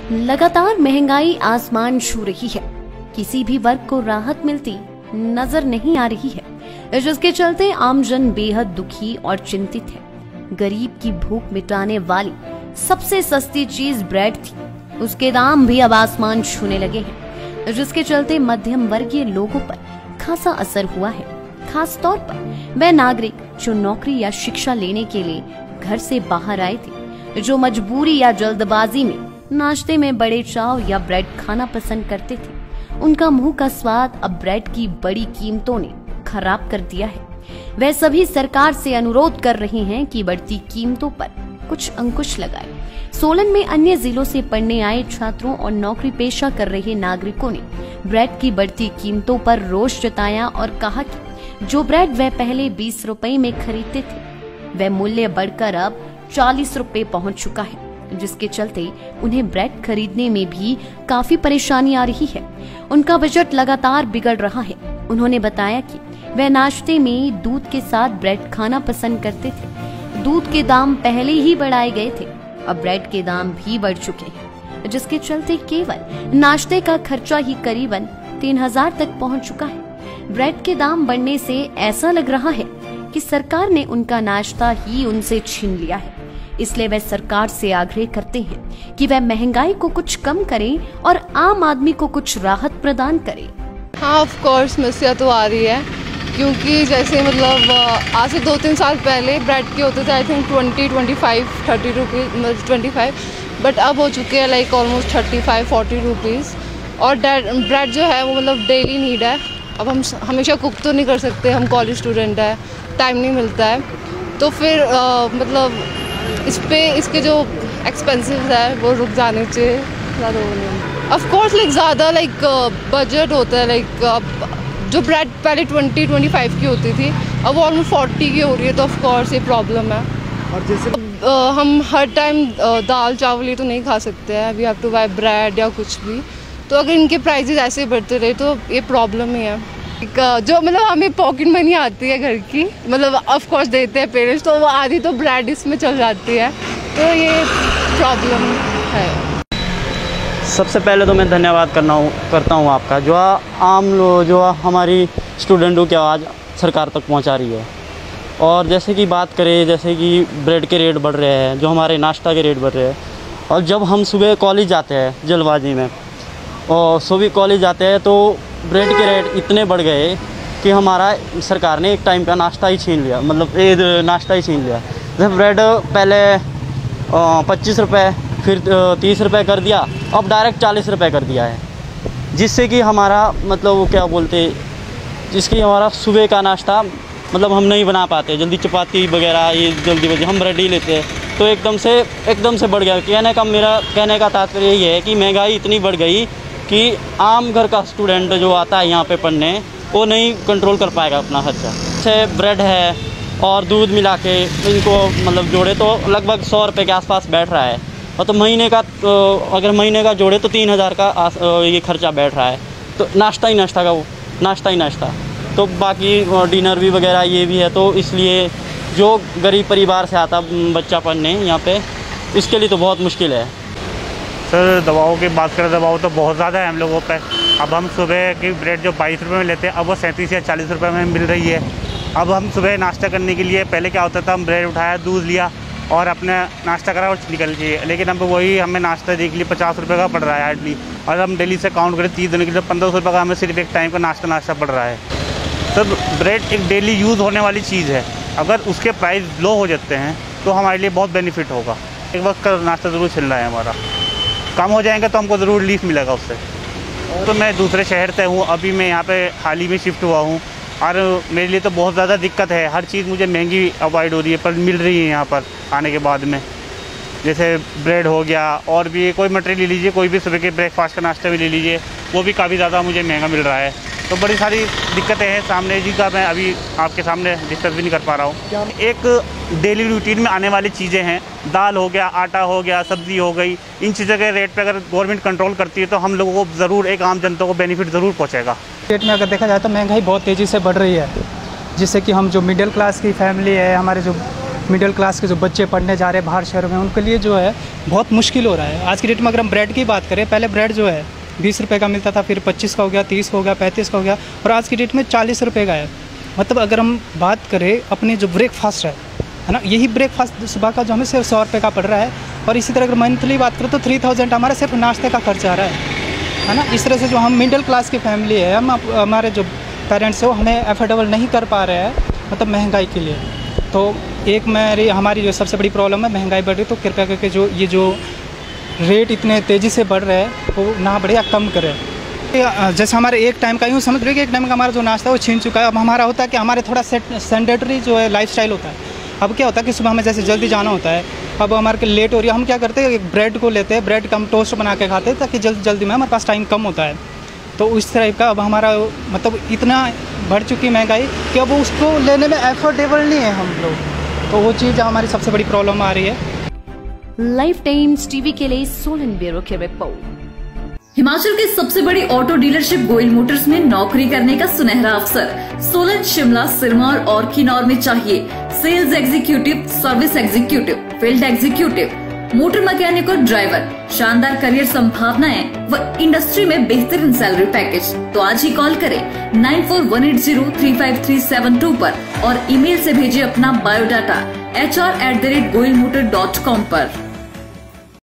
लगातार महंगाई आसमान छू रही है, किसी भी वर्ग को राहत मिलती नजर नहीं आ रही है, जिसके चलते आमजन बेहद दुखी और चिंतित है। गरीब की भूख मिटाने वाली सबसे सस्ती चीज ब्रेड थी, उसके दाम भी अब आसमान छूने लगे हैं, जिसके चलते मध्यम वर्गीय लोगों पर खासा असर हुआ है। खास तौर पर वह नागरिक जो नौकरी या शिक्षा लेने के लिए घर से बाहर आए थे, जो मजबूरी या जल्दबाजी में नाश्ते में बड़े चाव या ब्रेड खाना पसंद करते थे, उनका मुंह का स्वाद अब ब्रेड की बड़ी कीमतों ने खराब कर दिया है। वह सभी सरकार से अनुरोध कर रहे हैं कि बढ़ती कीमतों पर कुछ अंकुश लगाए। सोलन में अन्य जिलों से पढ़ने आए छात्रों और नौकरी पेशा कर रहे नागरिकों ने ब्रेड की बढ़ती कीमतों पर रोष जताया और कहा कि जो ब्रेड वह पहले 20 रुपए में खरीदते थे, वह मूल्य बढ़कर अब 40 रुपए पहुंच चुका है, जिसके चलते उन्हें ब्रेड खरीदने में भी काफी परेशानी आ रही है। उनका बजट लगातार बिगड़ रहा है। उन्होंने बताया कि वह नाश्ते में दूध के साथ ब्रेड खाना पसंद करते थे। दूध के दाम पहले ही बढ़ाए गए थे, अब ब्रेड के दाम भी बढ़ चुके हैं, जिसके चलते केवल नाश्ते का खर्चा ही करीबन 3000 तक पहुंच चुका है। ब्रेड के दाम बढ़ने से ऐसा लग रहा है कि सरकार ने उनका नाश्ता ही उनसे छीन लिया है। इसलिए वे सरकार से आग्रह करते हैं कि वह महंगाई को कुछ कम करे और आम आदमी को कुछ राहत प्रदान करे। हाँ, ऑफ कोर्स समस्या तो आ रही है, क्योंकि जैसे मतलब आज से 2-3 साल पहले ब्रेड के होते थे आई थिंक 20-25 30 रुपीज़ 25, बट अब हो चुके हैं लाइक ऑलमोस्ट 35-40 रुपीज़। और ब्रेड जो है वो मतलब डेली नीड है। अब हम हमेशा कुक तो नहीं कर सकते, हम कॉलेज स्टूडेंट है, टाइम नहीं मिलता है, तो फिर मतलब इसके जो एक्सपेंसिव है वो रुक जाने चाहिए, ज़्यादा वो नहीं। ऑफ कोर्स लाइक ज़्यादा लाइक बजट होता है, लाइक जो ब्रेड पहले 20-25 की होती थी अब वो ऑलमोस्ट 40 की हो रही है, तो ऑफ कोर्स ये प्रॉब्लम है। और जैसे हम हर टाइम दाल चावल ये तो नहीं खा सकते हैं, we have to buy bread या कुछ भी, तो अगर इनके प्राइसेस ऐसे बढ़ते रहे तो ये प्रॉब्लम ही है। जो मतलब हमें पॉकेट मनी आती है घर की, मतलब ऑफ कोर्स देते हैं पेरेंट्स, तो वो आधी तो ब्रेड इसमें चल जाती है, तो ये प्रॉब्लम है। सबसे पहले तो मैं धन्यवाद करता हूँ आपका, जो हमारी स्टूडेंटों की आवाज़ सरकार तक पहुँचा रही है। और जैसे कि बात करें, जैसे कि ब्रेड के रेट बढ़ रहे हैं, जो हमारे नाश्ता के रेट बढ़ रहे हैं, और जब हम सुबह कॉलेज जाते हैं जल्दबाजी में और सुबह कॉलेज जाते हैं तो ब्रेड के रेट इतने बढ़ गए कि हमारा सरकार ने एक टाइम का नाश्ता ही छीन लिया, मतलब नाश्ता ही छीन लिया। जैसे ब्रेड पहले 25 रुपये, फिर 30 रुपये कर दिया, अब डायरेक्ट 40 रुपये कर दिया है, जिससे कि हमारा मतलब वो क्या बोलते, जिसकी हमारा सुबह का नाश्ता मतलब हम नहीं बना पाते, जल्दी चपाती वगैरह ये जल्दी हम ब्रेड ही लेते हैं, तो एकदम से बढ़ गया। मेरा कहने का तात्पर्य यही है कि महंगाई इतनी बढ़ गई कि आम घर का स्टूडेंट जो आता है यहाँ पे पढ़ने, वो नहीं कंट्रोल कर पाएगा अपना खर्चा। जैसे ब्रेड है और दूध मिला के इनको मतलब जोड़े तो लगभग 100 रुपये के आसपास बैठ रहा है, और तो अगर महीने का जोड़े तो 3000 का ये खर्चा बैठ रहा है। तो नाश्ता ही नाश्ता, तो बाकी डिनर भी वगैरह ये भी है। तो इसलिए जो गरीब परिवार से आता बच्चा पढ़ने यहाँ पे, इसके लिए तो बहुत मुश्किल है। सर दवाओं की बात करें, दवाओं तो बहुत ज़्यादा है हम लोगों पे। अब हम सुबह की ब्रेड जो 22 रुपये में लेते हैं, अब वो 37 या 40 रुपये में मिल रही है। अब हम सुबह नाश्ता करने के लिए पहले क्या होता था, हम ब्रेड उठाया, दूध लिया और अपने नाश्ता करा और निकल गए, लेकिन अब वही हमें नाश्ता देख लिए 50 रुपये का पड़ रहा है हार्डली, और हम डेली से काउंट करें 30 दिन के लिए 1500 रुपये का हमें सिर्फ एक टाइम का नाश्ता पड़ रहा है। सर ब्रेड एक डेली यूज़ होने वाली चीज़ है, अगर उसके प्राइस लो हो जाते हैं तो हमारे लिए बहुत बेनिफिट होगा। एक वक्त का नाश्ता ज़रूर छिल रहा है हमारा, कम हो जाएंगे तो हमको ज़रूर रिलीफ मिलेगा उससे। तो मैं दूसरे शहर से हूँ, अभी मैं यहाँ पे हाल ही में शिफ्ट हुआ हूँ, और मेरे लिए तो बहुत ज़्यादा दिक्कत है। हर चीज़ मुझे महंगी अवॉइड हो रही है, पर मिल रही है यहाँ पर आने के बाद में। जैसे ब्रेड हो गया, और भी कोई मटेरियल ले लीजिए, कोई भी सुबह के ब्रेकफास्ट का नाश्ता भी ले लीजिए, वो भी काफ़ी ज़्यादा मुझे महंगा मिल रहा है। तो बड़ी सारी दिक्कतें हैं सामने, जिनका मैं अभी आपके सामने डिस्कस भी नहीं कर पा रहा हूँ। एक डेली रूटीन में आने वाली चीज़ें हैं, दाल हो गया, आटा हो गया, सब्ज़ी हो गई, इन चीज़ों के रेट पे अगर गवर्नमेंट कंट्रोल करती है तो हम लोगों को ज़रूर, एक आम जनता को बेनिफिट ज़रूर पहुँचेगा। स्टेट में अगर देखा जाए तो महंगाई बहुत तेज़ी से बढ़ रही है, जिससे कि हम जो मिडिल क्लास की फैमिली है, हमारे जो मिडिल क्लास के जो बच्चे पढ़ने जा रहे हैं बाहर शहरों में, उनके लिए जो है बहुत मुश्किल हो रहा है। आज की डेट में अगर हम ब्रेड की बात करें, पहले ब्रेड जो है 20 रुपये का मिलता था, फिर 25 का हो गया, 30 का हो गया, 35 का हो गया, और आज की डेट में 40 रुपये का है। मतलब अगर हम बात करें अपने जो ब्रेकफास्ट है ना, यही ब्रेकफास्ट सुबह का जो हमें सिर्फ 100 रुपये का पड़ रहा है। और इसी तरह अगर मंथली बात करें तो 3000 हमारा सिर्फ नाश्ते का खर्चा आ रहा है ना। इस तरह से जो हम मिडिल क्लास की फैमिली है, हम हमारे जो पेरेंट्स है वो हमें अफोर्डेबल नहीं कर पा रहे हैं, मतलब महंगाई के लिए। तो एक हमारी जो सबसे बड़ी प्रॉब्लम है, महंगाई बढ़ रही, तो कृपया करके जो रेट इतने तेज़ी से बढ़ रहे हैं वो ना बढ़े या कम करें। जैसे हमारे एक टाइम का यूँ समझ रहे कि एक टाइम का हमारा जो नाश्ता है वो छीन चुका है। अब हमारा होता है कि हमारे थोड़ा सेडेंटरी जो है लाइफस्टाइल होता है। अब क्या होता है कि सुबह हमें जैसे जल्दी जाना होता है, अब हमारे लेट हो रही है, हम क्या करते हैं एक ब्रेड को लेते हैं, ब्रेड का हम टोस्ट बना के खाते हैं ताकि जल्दी में हमारे पास टाइम कम होता है। तो उस तरह का अब हमारा मतलब इतना बढ़ चुकी महंगाई कि अब उसको लेने में एफोर्डेबल नहीं है हम लोग। तो वो चीज़ हमारी सबसे बड़ी प्रॉब्लम आ रही है। लाइफ टाइम्स टीवी के लिए सोलन ब्यूरो की रिपोर्ट। हिमाचल की सबसे बड़ी ऑटो डीलरशिप गोयल मोटर्स में नौकरी करने का सुनहरा अवसर। सोलन, शिमला, सिरमौर और किन्नौर में चाहिए sales executive, service executive, field executive, motor mechanic और ड्राइवर। शानदार करियर संभावनाएं व इंडस्ट्री में बेहतरीन सैलरी पैकेज। तो आज ही कॉल करें 9418035372 पर और ईमेल से भेजिए अपना बायोडाटा hr@goilmotor.com पर।